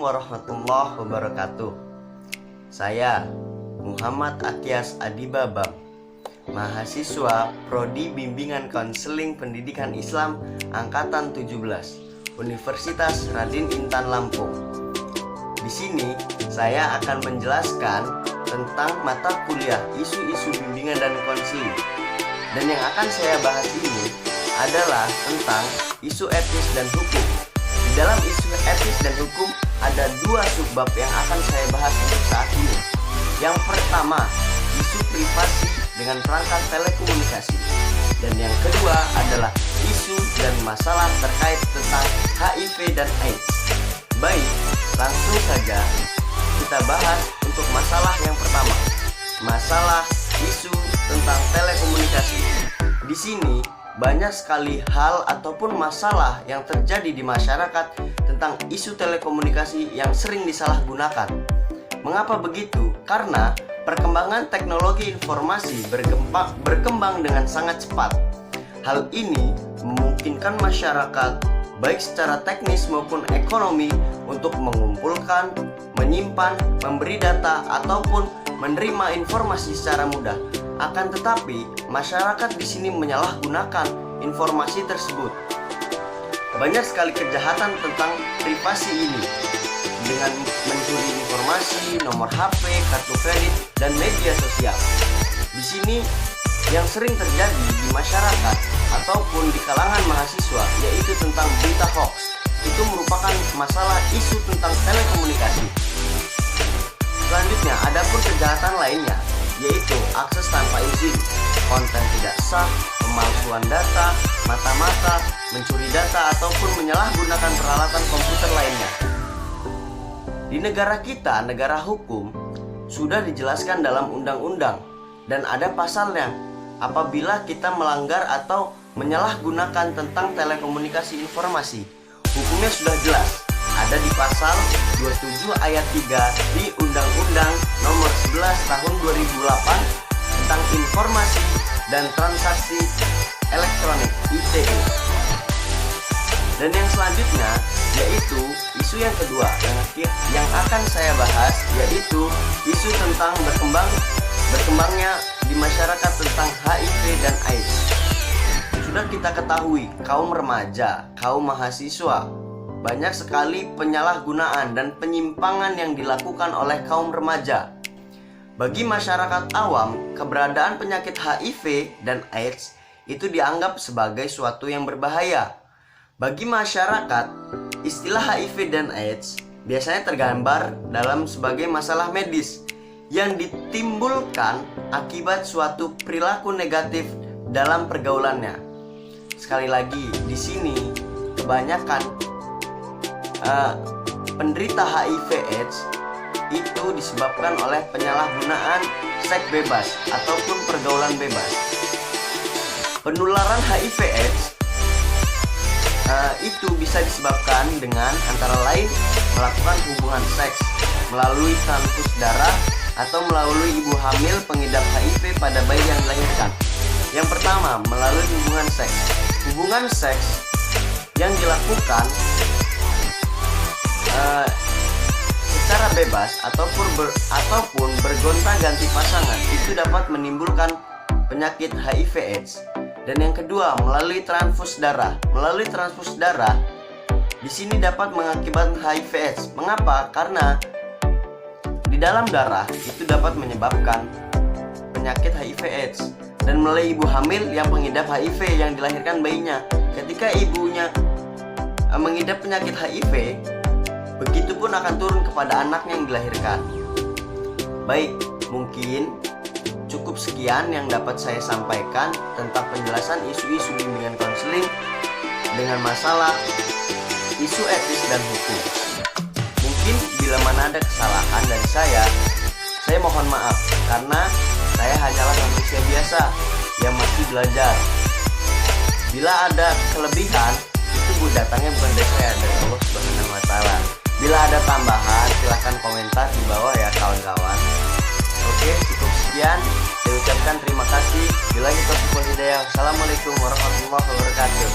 warahmatullahi wabarakatuh. Saya Muhammad Akyas Adibabam, mahasiswa Prodi Bimbingan Konseling Pendidikan Islam Angkatan 17, Universitas Radin Intan Lampung. Di sini saya akan menjelaskan tentang mata kuliah isu-isu bimbingan dan konseling. Dan yang akan saya bahas ini adalah tentang isu etis dan hukum. Di dalam isu etis dan hukum ada dua subbab yang akan saya bahas untuk saat ini. Yang pertama, isu privasi dengan perangkat telekomunikasi. Dan yang kedua adalah isu dan masalah terkait tentang HIV dan AIDS. Baik, langsung saja kita bahas untuk masalah yang pertama. Masalah isu tentang telekomunikasi. Di sini banyak sekali hal ataupun masalah yang terjadi di masyarakat tentang isu telekomunikasi yang sering disalahgunakan. Mengapa begitu? Karena perkembangan teknologi informasi berkembang dengan sangat cepat. Hal ini memungkinkan masyarakat baik secara teknis maupun ekonomi untuk mengumpulkan, menyimpan, memberi data ataupun menerima informasi secara mudah. Akan tetapi, masyarakat di sini menyalahgunakan informasi tersebut. Banyak sekali kejahatan tentang privasi ini, dengan mencuri informasi, nomor HP, kartu kredit, dan media sosial. Di sini yang sering terjadi di masyarakat ataupun di kalangan mahasiswa yaitu tentang berita hoax. Itu merupakan masalah isu tentang telekomunikasi. Selanjutnya, ada pun kejahatan lainnya, yaitu akses tanpa izin, konten tidak sah, pemalsuan data, mata-mata, mencuri data, ataupun menyalahgunakan peralatan komputer lainnya. Di negara kita, negara hukum, sudah dijelaskan dalam undang-undang dan ada pasalnya apabila kita melanggar atau menyalahgunakan tentang telekomunikasi informasi. Hukumnya sudah jelas, ada di pasal 27 ayat 3 di Undang-Undang Nomor 11 Tahun 2008 tentang Informasi dan Transaksi Elektronik (ITE). Dan yang selanjutnya yaitu isu yang kedua yang akan saya bahas, yaitu isu tentang berkembangnya di masyarakat tentang HIV dan AIDS. Sudah kita ketahui, kaum remaja, kaum mahasiswa, banyak sekali penyalahgunaan dan penyimpangan yang dilakukan oleh kaum remaja. Bagi masyarakat awam, keberadaan penyakit HIV dan AIDS itu dianggap sebagai suatu yang berbahaya. Bagi masyarakat, istilah HIV dan AIDS biasanya tergambar dalam sebagai masalah medis yang ditimbulkan akibat suatu perilaku negatif dalam pergaulannya. Sekali lagi, di sini kebanyakan penderita HIV/AIDS itu disebabkan oleh penyalahgunaan seks bebas ataupun pergaulan bebas. Penularan HIV/AIDS itu bisa disebabkan dengan antara lain melakukan hubungan seks melalui transfus darah atau melalui ibu hamil pengidap HIV pada bayi yang dilahirkan. Yang pertama, melalui hubungan seks. Hubungan seks yang dilakukan secara bebas ataupun bergonta-ganti pasangan itu dapat menimbulkan penyakit HIV/AIDS. Dan yang kedua, melalui transfus darah. Melalui transfus darah di sini dapat mengakibatkan HIV/AIDS. Mengapa? Karena di dalam darah itu dapat menyebabkan penyakit HIV/AIDS. Dan melalui ibu hamil yang mengidap HIV yang dilahirkan bayinya. Ketika ibunya mengidap penyakit HIV, begitu pun akan turun kepada anaknya yang dilahirkan. Baik, mungkin cukup sekian yang dapat saya sampaikan tentang penjelasan isu-isu bimbingan konseling dengan masalah isu etis dan hukum. Mungkin bila mana ada kesalahan dari saya mohon maaf karena saya hanyalah manusia biasa yang masih belajar. Bila ada kelebihan, itu datangnya bukan dari saya, dari Allah Subhanahu wa Ta'ala. Bila ada tambahan, silahkan komentar di bawah ya kawan-kawan. Oke, cukup sekian. Saya ucapkan terima kasih. Bila kita hidayah. Assalamualaikum warahmatullahi wabarakatuh.